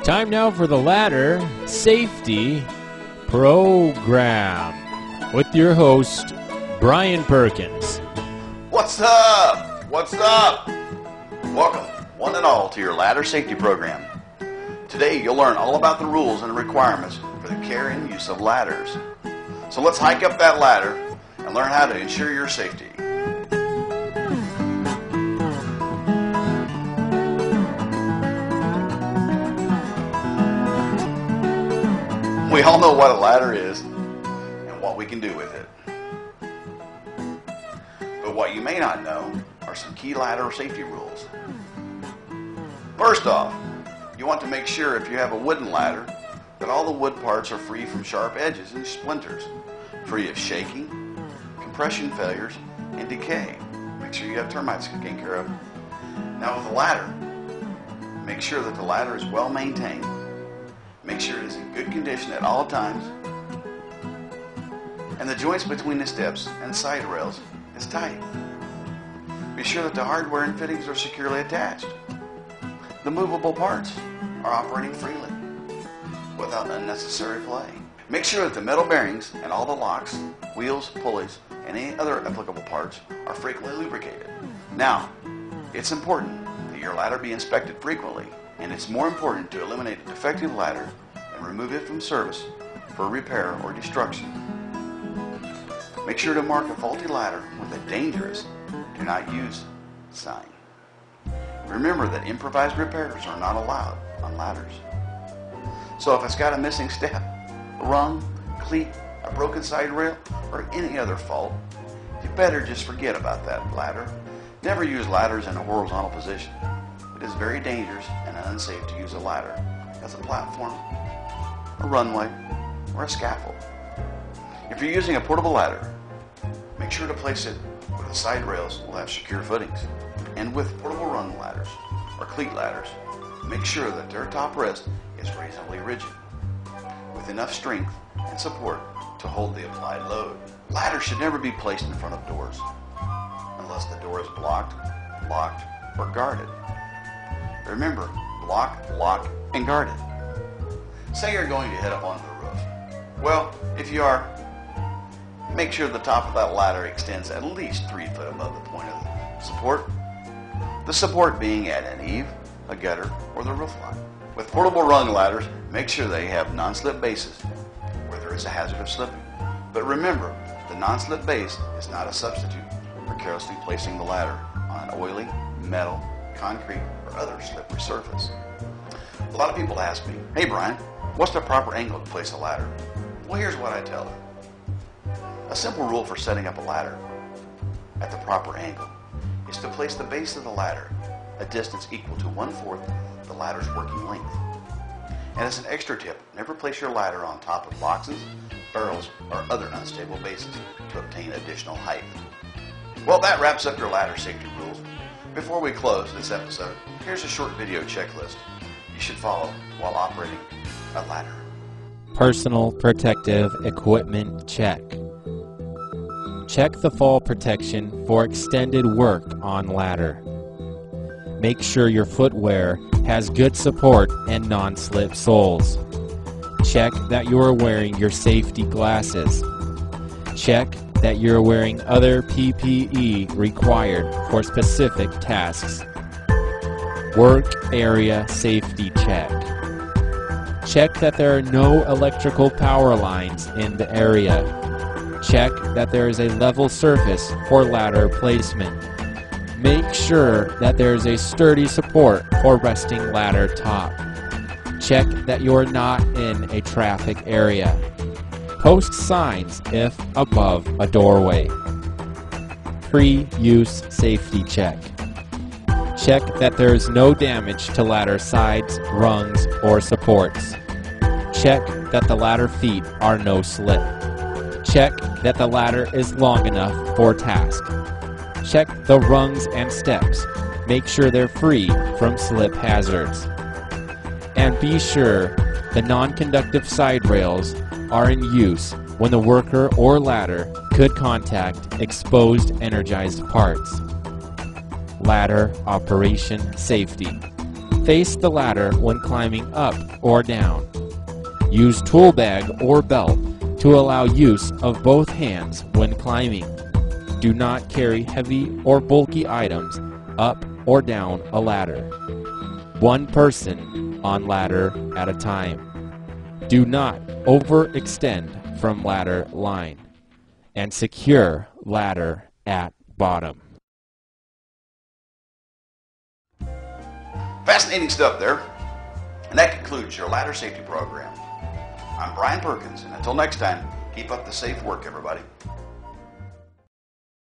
Time now for the ladder safety program with your host, Brian Perkins. What's up? What's up? Welcome, one and all, to your ladder safety program. Today you'll learn all about the rules and requirements for the care and use of ladders. So let's hike up that ladder and learn how to ensure your safety. We all know what a ladder is and what we can do with it. But what you may not know are some key ladder safety rules. First off, you want to make sure if you have a wooden ladder that all the wood parts are free from sharp edges and splinters, free of shaking, compression failures, and decay. Make sure you have termites taken care of. Now with a ladder, make sure that the ladder is well maintained. Make sure it is in good condition at all times. And the joints between the steps and side rails is tight. Be sure that the hardware and fittings are securely attached. The movable parts are operating freely without unnecessary play. Make sure that the metal bearings and all the locks, wheels, pulleys, and any other applicable parts are frequently lubricated. Now, it's important that your ladder be inspected frequently, and it's more important to eliminate a defective ladder and remove it from service for repair or destruction. Make sure to mark a faulty ladder with a dangerous "do not use" sign. Remember that improvised repairs are not allowed on ladders. So if it's got a missing step, a rung, cleat, a broken side rail, or any other fault, you better just forget about that ladder. Never use ladders in a horizontal position. It is very dangerous and unsafe to use a ladder as a platform, a runway, or a scaffold. If you're using a portable ladder, make sure to place it where the side rails will have secure footings. And with portable rung ladders or cleat ladders, make sure that their top rest is reasonably rigid, with enough strength and support to hold the applied load. Ladders should never be placed in front of doors unless the door is blocked, locked, or guarded. Remember, block, lock, and guard it. Say you're going to head up onto the roof. Well, if you are, make sure the top of that ladder extends at least 3 foot above the point of the support. The support being at an eave, a gutter, or the roof line. With portable rung ladders, make sure they have non-slip bases where there is a hazard of slipping. But remember, the non-slip base is not a substitute for carelessly placing the ladder on an oily, metal, concrete, or other slippery surface. A lot of people ask me, "Hey Brian, what's the proper angle to place a ladder?" Well, here's what I tell them. A simple rule for setting up a ladder at the proper angle is to place the base of the ladder a distance equal to 1/4 the ladder's working length. And as an extra tip, never place your ladder on top of boxes, barrels, or other unstable bases to obtain additional height. Well, that wraps up your ladder safety rules. Before we close this episode, here's a short video checklist you should follow while operating a ladder. Personal protective equipment check. Check the fall protection for extended work on ladder. Make sure your footwear has good support and non-slip soles. Check that you are wearing your safety glasses. Check that you're wearing other PPE required for specific tasks. Work area safety check. Check that there are no electrical power lines in the area. Check that there is a level surface for ladder placement. Make sure that there is a sturdy support for resting ladder top. Check that you are not in a traffic area. Post signs if above a doorway. Pre-use safety check. Check that there is no damage to ladder sides, rungs, or supports. Check that the ladder feet are no slip. Check that the ladder is long enough for task. Check the rungs and steps. Make sure they're free from slip hazards. And be sure the non-conductive side rails are in use when the worker or ladder could contact exposed energized parts. Ladder operation safety. face the ladder when climbing up or down. Use tool bag or belt to allow use of both hands when climbing. Do not carry heavy or bulky items up or down a ladder. One person on ladder at a time. Do not overextend from ladder line. And secure ladder at bottom. Fascinating stuff there. And that concludes your ladder safety program. I'm Brian Perkins, and until next time, keep up the safe work, everybody.